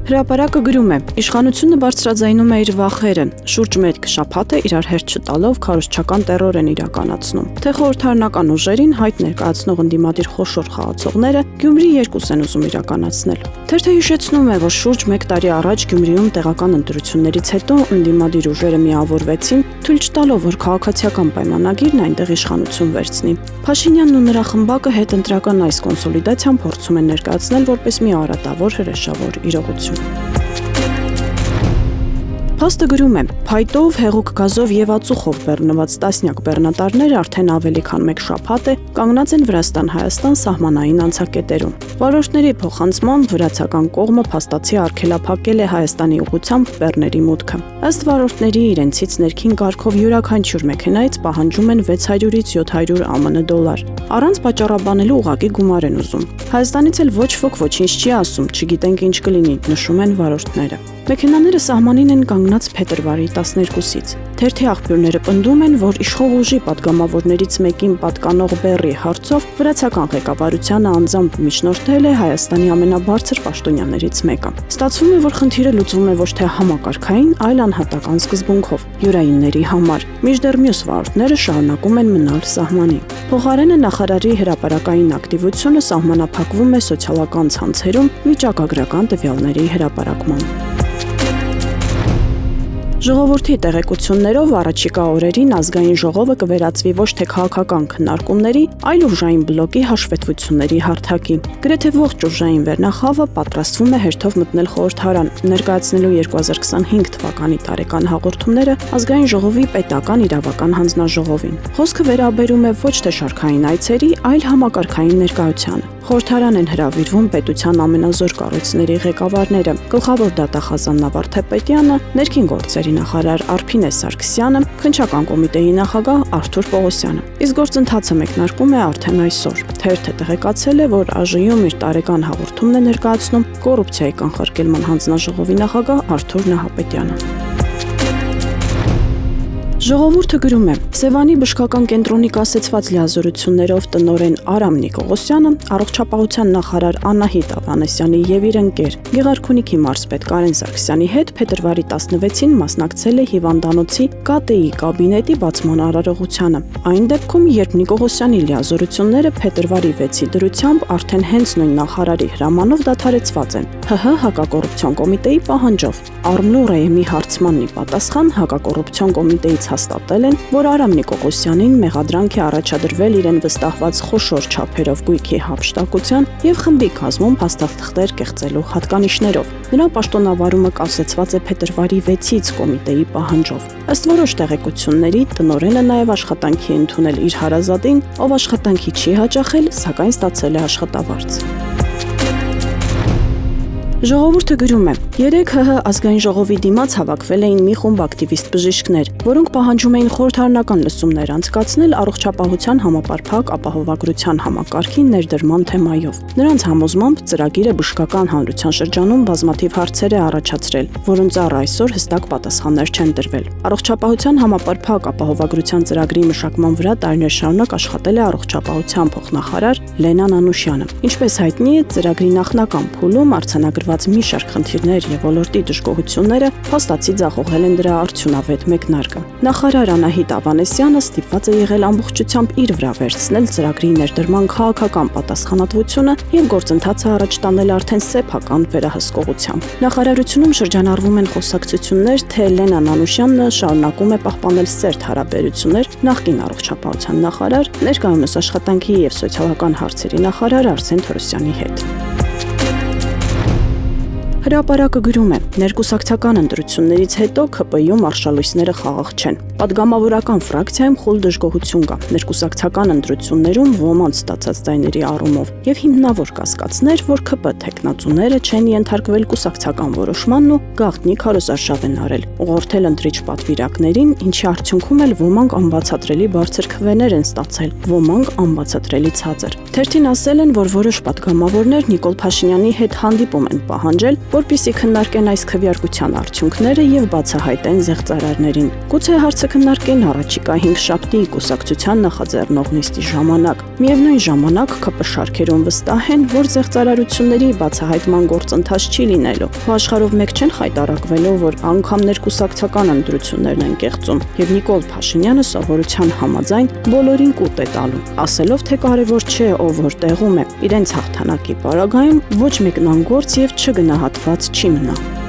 Հրապարակը գրում է. իշխանությունը բարձրաձայնում է իր վախերը, շուրջ մեկ շաբաթ է իրար հերթ չտալով քարոզչական տերոր են իրականացնում։ Թե խորհրդարանական ուժերին հայտ ներկայացնող ընդդիմադիր խոշոր խաղացողները Գյումրի 2 են ուզում իրականացնել։ Թերթը հիշեցնում է, որ շուրջ 1 տարի առաջ Գյումրիում տեղական ընտրություններից հետո ընդդիմադիր ուժերը միավորվեցին, թույլ չտալով, որ քաղաքացիական պայմանագիրն այնտեղ իշխանություն վերցնի։ Փաշինյանն ու նրա խմբակը հետընտրական այս կոնսոլիդացիան փորձում են ներկայացնել որպես մի արատավոր հրեշավոր իրողություն։ Փաստը գրում է. փայտով, հեղուկ գազով եւ ածուխով բեռնված տասնյակ բեռնատարներ արդեն ավելի քան 1 շաբաթ է կանգնած են Վրաստան-Հայաստան սահմանային անցակետերում։ Վարորդների փոխանցմամբ վրացական կողմը փաստացի արգելափակել է Հայաստանի ուղղությամբ բեռների մուտքը։ Ըստ վարորդների իրենցից ներքին կարգով յուրաքանչյուր մեքենայից պահանջում են 600-ից 700 ԱՄՆ դոլար։ Առանց պատճառաբանելու ուղղակի գումար են ուզում։ Հայաստանից էլ ոչ ոք ոչինչ չի ասում, չգիտենք ինչ կլինի, նշում են վարորդները։ Մեքենաները սահմանին են կանգնած փետրվարի 12-ից։ Թերթի աղբյուրները պնդում են, որ իշխող ուժի պատգամավորներից մեկին պատկանող բեռի հարցով վրացական ղեկավարությանը անձամբ միջնորդել է Հայաստանի ամենաբարձր պաշտոնյաներից մեկը։ Ստացվում է, որ խնդիրը լուծվում է ոչ թե համակարգային, այլ անհատական սկզբունքով, յուրայինների համար, մինչդեռ մյուս վարորդները շարունակում են մնալ սահմանին։ Փոխարենը նախարարի հրապարակային ակտիվությունը սահմանափակվում է սոցիալական ցանցերում վիճակագրական տվյալների հրապարակմամբ։ Ժողովրդի տեղեկություններով առաջիկա օրերին ազգային ժողովը կվերածվի ոչ թե քաղաքական քննարկումների, այլ ուժային բլոկի հաշվետվությունների հարթակի։ Գրեթե ողջ ուժային վերնախավը պատրաստվում է հերթով մտնել խորհրդարան, ներկայացնելու 2025 թվականի տարեկան հաղորդումները ազգային ժողովի պետական իրավական հանձնաժողովին։ Խոսքը վերաբերում է ոչ թե շարքային այցերի, այլ համակարգային ներկայությանը։ Խորհրդարան են հրավիրվում պետության ամենազոր կառույցների ղեկավարները՝ գլխավոր դատախազան Նավարդ Թեպետյանը, ներքին գործերի նախարար Արփինե Սարգսյանը, քննչական կոմիտեի նախագահ Արթուր Պողոսյանը։ Իսկ գործընթացը մեկնարկում է արդեն այսօր։ Թերթը տեղեկացել է, որ ԱԺ-ում իր տարեկան հաղորդումն է ներկայացնում կոռուպցիայի կանխարգելման հանձնաժողովի նախագահ Արթուր Նահապետյանը։ Ժողովուրդը գրում է. Սևանի բժշկական կենտրոնի կասեցված լիազորություններով տնօրեն Արամ Նիկողոսյանը առողջապահության նախարար Անահիտ Ավանեսյանի եւ իր ընկեր Գեղարքունիքի մարզպետ Կարեն Սարգսյանի հետ փետրվարի 16-ին մասնակցել է հիվանդանոցի ԿՏԻ կաբինետի բացման արարողությանը։ Այն դեպքում, երբ Նիկողոսյանի լիազորությունները փետրվարի 6-ի դրությամբ արդեն հենց նույն նախարարի հրամանով դադարեցված են ՀՀ հակակոռուպցիոն կոմիտեի պահանջով։ Արմլուրայեմի հարցմանն ի պատասխան հակակոռուպցիոն կոմիտեից հաստատել են, որ Արամ Նիկողոսյանին մեղադրանք է առաջադրվել իրեն վստահված խոշոր չափերով գույքի հափշտակության եւ խմբի կազմում փաստաթղթեր կեղծելու հատկանիշներով։ Նրա պաշտոնավարումը կասեցված է փետրվարի 6-ից կոմիտեի պահանջով։ Ըստ որոշ տեղեկությունների, տնօրենը նաեւ աշխատանքի է ընդունել իր հարազատին, ով աշխատանքի չի հաճախել, սակայն ստացել է աշխատավարձ։ Ժողովուրդը գրում է. երեկ ՀՀ ազգային ժողովի դիմաց հավաքվել էին մի խումբ ակտիվիստ բժիշկներ, որոնք պահանջում էին խորհրդարանական լսումներ անցկացնել առողջապահության համապարփակ ապահովագրության համակարգի ներդրման թեմայով։ Նրանց համոզմամբ ծրագիրը բժշկական հանրության շրջանում բազմաթիվ հարցեր է առաջացրել, որոնց առ այսօր հստակ պատասխաններ չեն տրվել։ Առողջապահության համապարփակ ապահովագրության ծրագրի մշակման վրա տարիներ շարունակ աշխատել է առողջապահության փոխնախարար Լենան Անուշյանը։ Ինչպես հայտնի է, ծրագրի նախնական փուլում արձանագրված մի շարք խնդիրներ եւ ոլորտի դժգոհությունները փաստացի ձախողել են դրա արդյունավետ մեկնարկը։ Նախարար Անահիտ Ավանեսյանը ստիպված է եղել ամբողջությամբ իր վրա վերցնել ծրագրի ներդրման քաղաքական պատասխանատվությունը եւ գործընթացը առաջ տանել արդեն սեփական վերահսկողությամբ։ Նախարարությունում շրջանառվում են խոսակցություններ, թե Լենան Անուշյանը շարունակում է պահպանել սերտ հարաբերություններ նախկին առողջապահության նախարար, ներկայումս աշխատանքի եւ սոցիալական հարցերի նախարար Արսեն Թորոսյանի հետ։ Հրապարակը գրում է. ներկուսակցական ընտրություններից հետո ՔՊ-ում արշալույսները խաղաղ չեն։ Պատգամավորական ֆրակցիայում խուլ դժգոհություն կա ներկուսակցական ընտրություններում ոմանց ստացած ձայների առումով եւ հիմնավոր կասկածներ, որ ՔՊ թեկնածուները չեն ենթարկվել կուսակցական որոշմանն ու գաղտնի քարոզարշավ են արել, ուղղորդել ընտրիչ պատվիրակներին, ինչի արդյունքում էլ ոմանք անբացատրելի բարձր քվեներ են ստացել, ոմանք անբացատրելի ցածր։ Թերթին ասել են, որ որոշ պատգամավորներ Նիկոլ Փաշինյանի հետ հանդիպում են պահանջել որպեսզի քննարկեն այս քվեարկության արդյունքները եւ բացահայտեն զեղծարարներին։ Գուցե հարցը քննարկեն առաջիկա 5 շաբթի կուսակցության նախաձեռնող նիստի ժամանակ։ Միևնույն ժամանակ ԿՊ շարքերում վստահ են, որ զեղծարարությունների բացահայտման գործընթաց չի լինելու։ Աշխարհով մեկ չեն խայտարակվելու, որ անգամ ներկուսակցական ընտրություններն են կեղծում, եւ Նիկոլ Փաշինյանը սովորության համաձայն բոլորին կուտ է տալու, ասելով, թե կարևոր չէ ով որ տեղում է, իրենց հաղթանակի պարագայում ոչ մեկն անգործ եւ չգնահատված չի մնա։